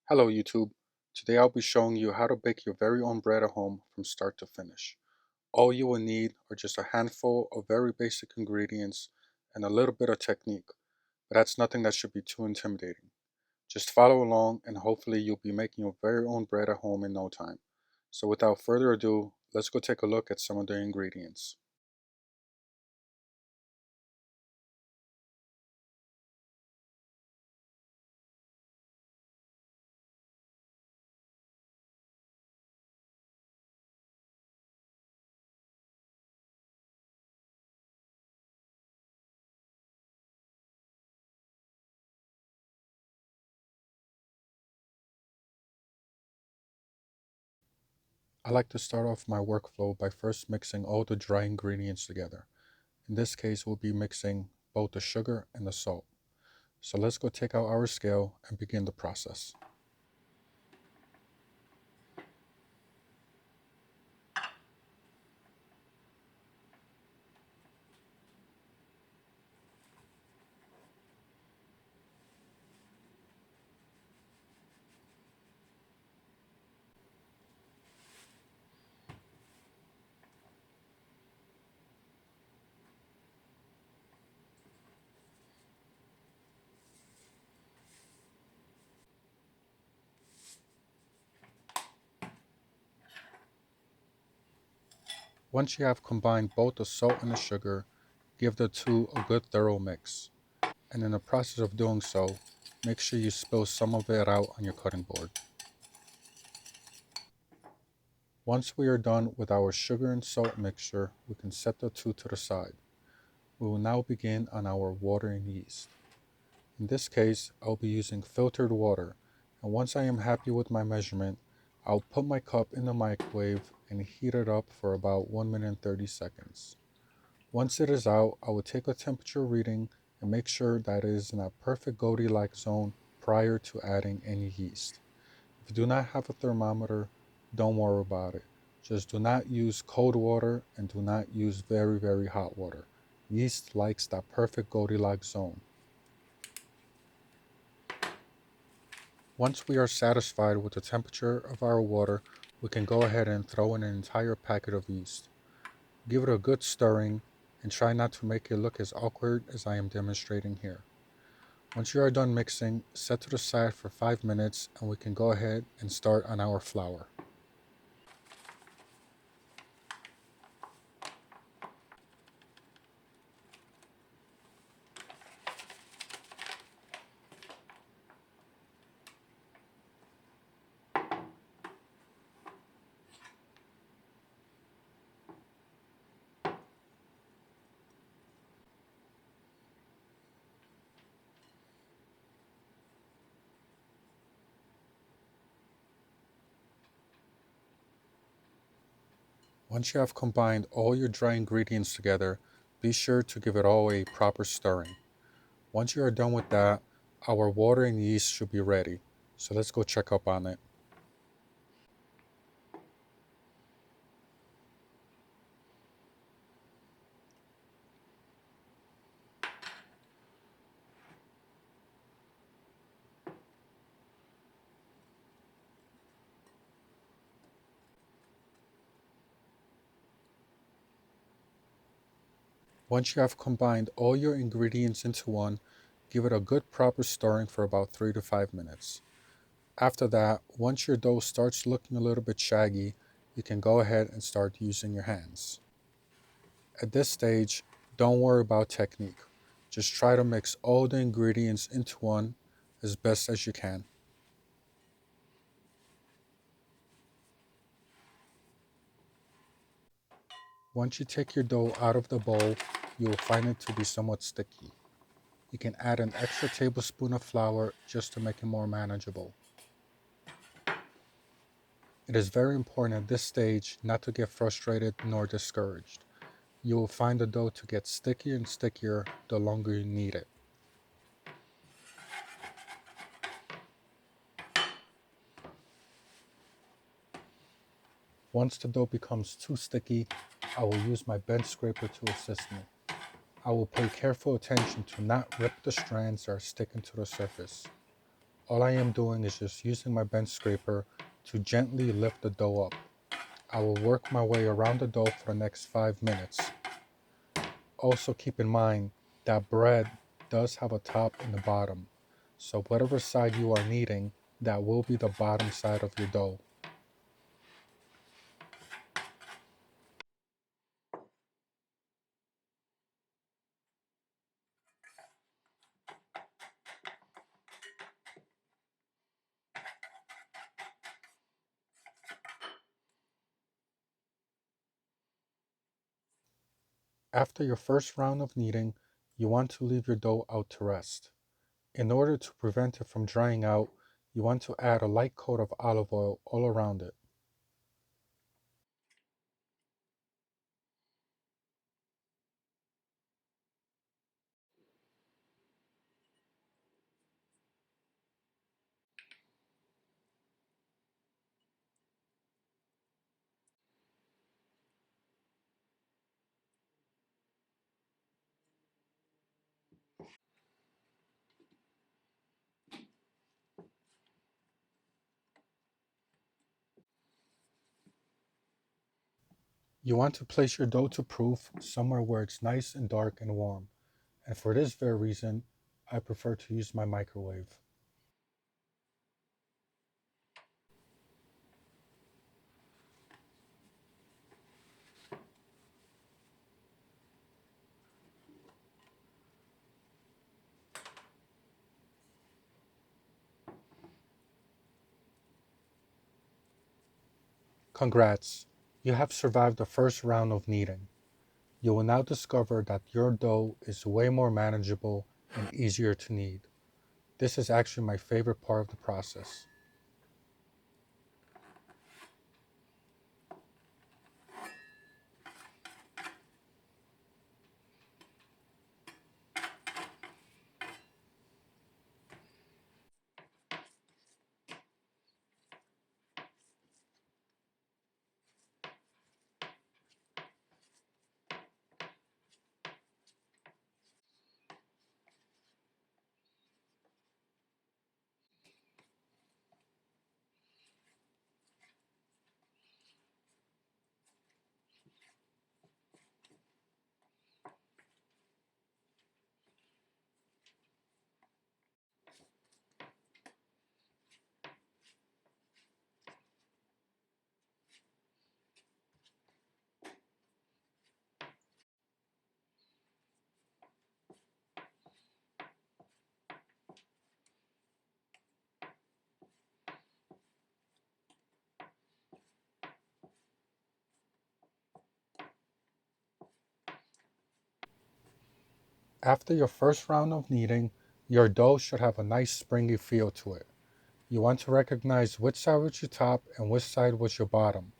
Hello YouTube. Today I'll be showing you how to bake your very own bread at home from start to finish. All you will need are just a handful of very basic ingredients and a little bit of technique, but that's nothing that should be too intimidating. Just follow along and hopefully you'll be making your very own bread at home in no time. So without further ado, let's go take a look at some of the ingredients. I like to start off my workflow by first mixing all the dry ingredients together. In this case, we'll be mixing both the sugar and the salt. So let's go take out our scale and begin the process. Once you have combined both the salt and the sugar, give the two a good thorough mix. And in the process of doing so, make sure you spill some of it out on your cutting board. Once we are done with our sugar and salt mixture, we can set the two to the side. We will now begin on our water and yeast. In this case, I'll be using filtered water, and once I am happy with my measurement, I'll put my cup in the microwave and heat it up for about 1 minute and 30 seconds. Once it is out, I will take a temperature reading and make sure that it is in a perfect Goldilocks zone prior to adding any yeast. If you do not have a thermometer, don't worry about it. Just do not use cold water and do not use very, very hot water. Yeast likes that perfect Goldilocks zone. Once we are satisfied with the temperature of our water, we can go ahead and throw in an entire packet of yeast. Give it a good stirring and try not to make it look as awkward as I am demonstrating here. Once you are done mixing, set to the side for 5 minutes and we can go ahead and start on our flour. Once you have combined all your dry ingredients together, be sure to give it all a proper stirring. Once you are done with that, our water and yeast should be ready. So let's go check up on it. Once you have combined all your ingredients into one, give it a good proper stirring for about 3 to 5 minutes. After that, once your dough starts looking a little bit shaggy, you can go ahead and start using your hands. At this stage, don't worry about technique. Just try to mix all the ingredients into one as best as you can. Once you take your dough out of the bowl, you will find it to be somewhat sticky. You can add an extra tablespoon of flour just to make it more manageable. It is very important at this stage not to get frustrated nor discouraged. You will find the dough to get stickier and stickier the longer you knead it. Once the dough becomes too sticky, I will use my bench scraper to assist me. I will pay careful attention to not rip the strands that are sticking to the surface. All I am doing is just using my bench scraper to gently lift the dough up. I will work my way around the dough for the next 5 minutes. Also keep in mind that bread does have a top and a bottom, so whatever side you are kneading, that will be the bottom side of your dough. After your first round of kneading, you want to leave your dough out to rest. In order to prevent it from drying out, you want to add a light coat of olive oil all around it. You want to place your dough to proof somewhere where it's nice and dark and warm, and for this very reason, I prefer to use my microwave. Congrats! You have survived the first round of kneading. You will now discover that your dough is way more manageable and easier to knead. This is actually my favorite part of the process. After your first round of kneading, your dough should have a nice springy feel to it. You want to recognize which side was your top and which side was your bottom.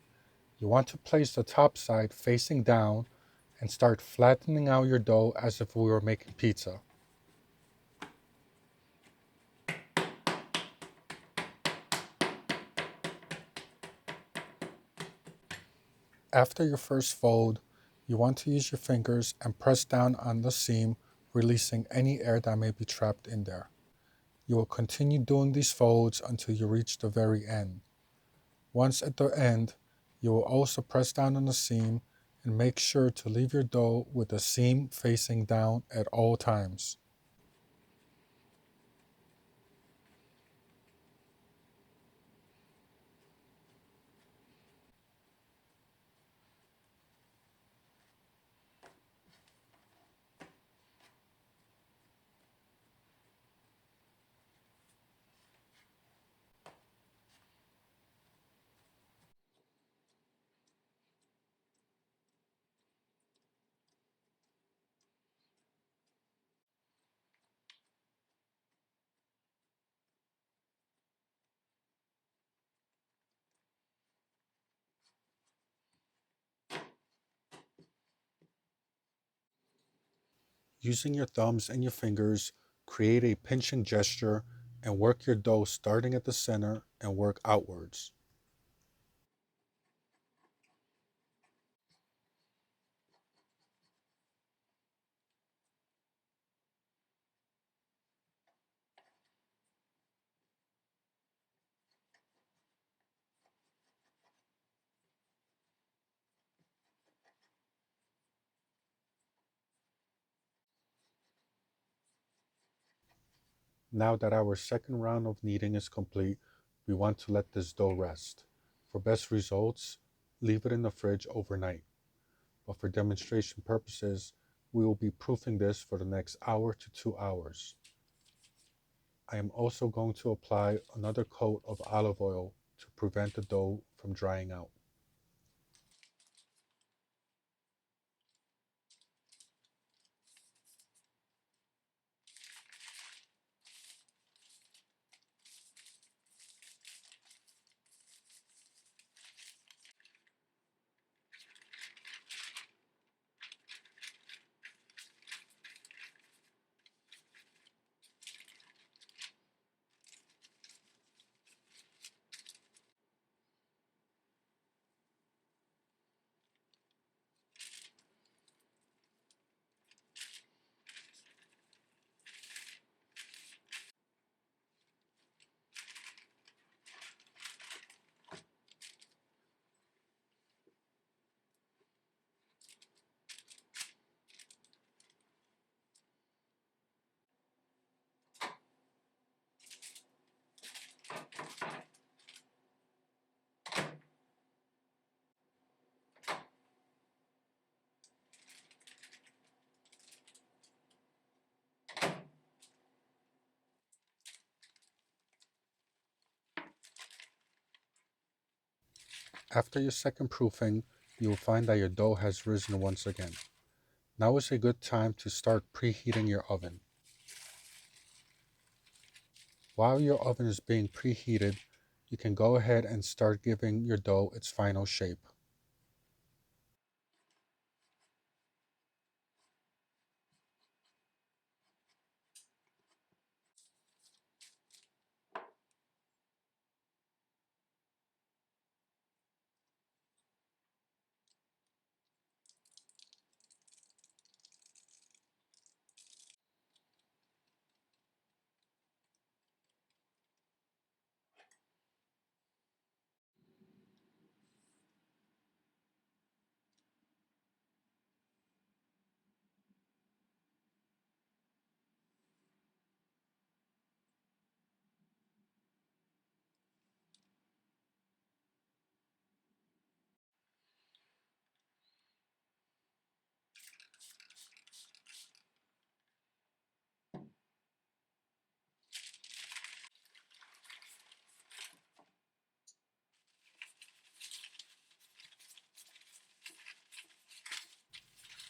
You want to place the top side facing down and start flattening out your dough as if we were making pizza. After your first fold, you want to use your fingers and press down on the seam, releasing any air that may be trapped in there. You will continue doing these folds until you reach the very end. Once at the end, you will also press down on the seam and make sure to leave your dough with the seam facing down at all times. Using your thumbs and your fingers, create a pinching gesture and work your dough starting at the center and work outwards. Now that our second round of kneading is complete, we want to let this dough rest. For best results, leave it in the fridge overnight. But for demonstration purposes, we will be proofing this for the next hour to 2 hours. I am also going to apply another coat of olive oil to prevent the dough from drying out. After your second proofing, you will find that your dough has risen once again. Now is a good time to start preheating your oven. While your oven is being preheated, you can go ahead and start giving your dough its final shape.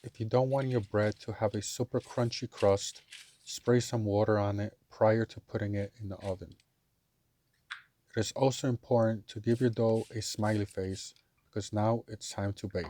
If you don't want your bread to have a super crunchy crust, spray some water on it prior to putting it in the oven. It is also important to give your dough a smiley face because now it's time to bake.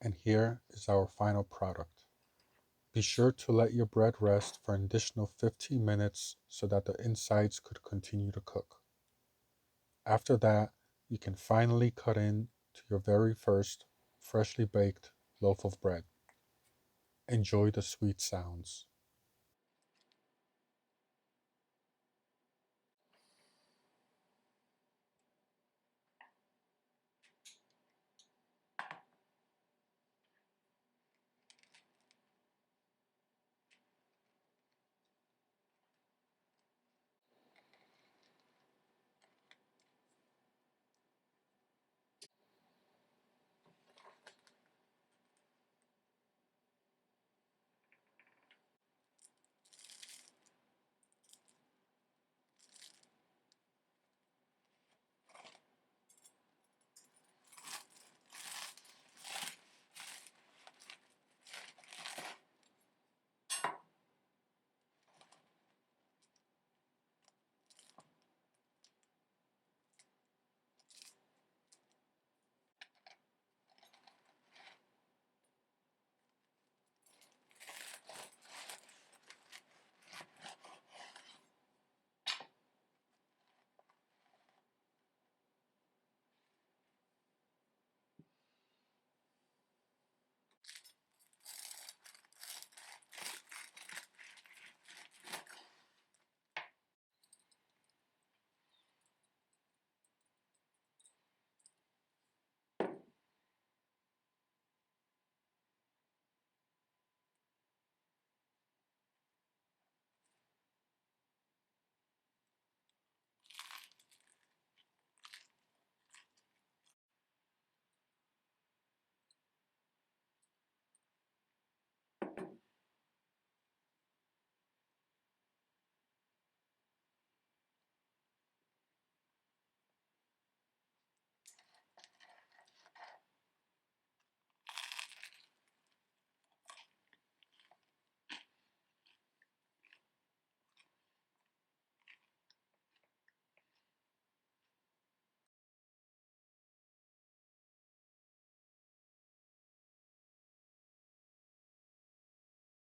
And here is our final product. Be sure to let your bread rest for an additional 15 minutes so that the insides could continue to cook. After that, you can finally cut in to your very first freshly baked loaf of bread. Enjoy the sweet sounds.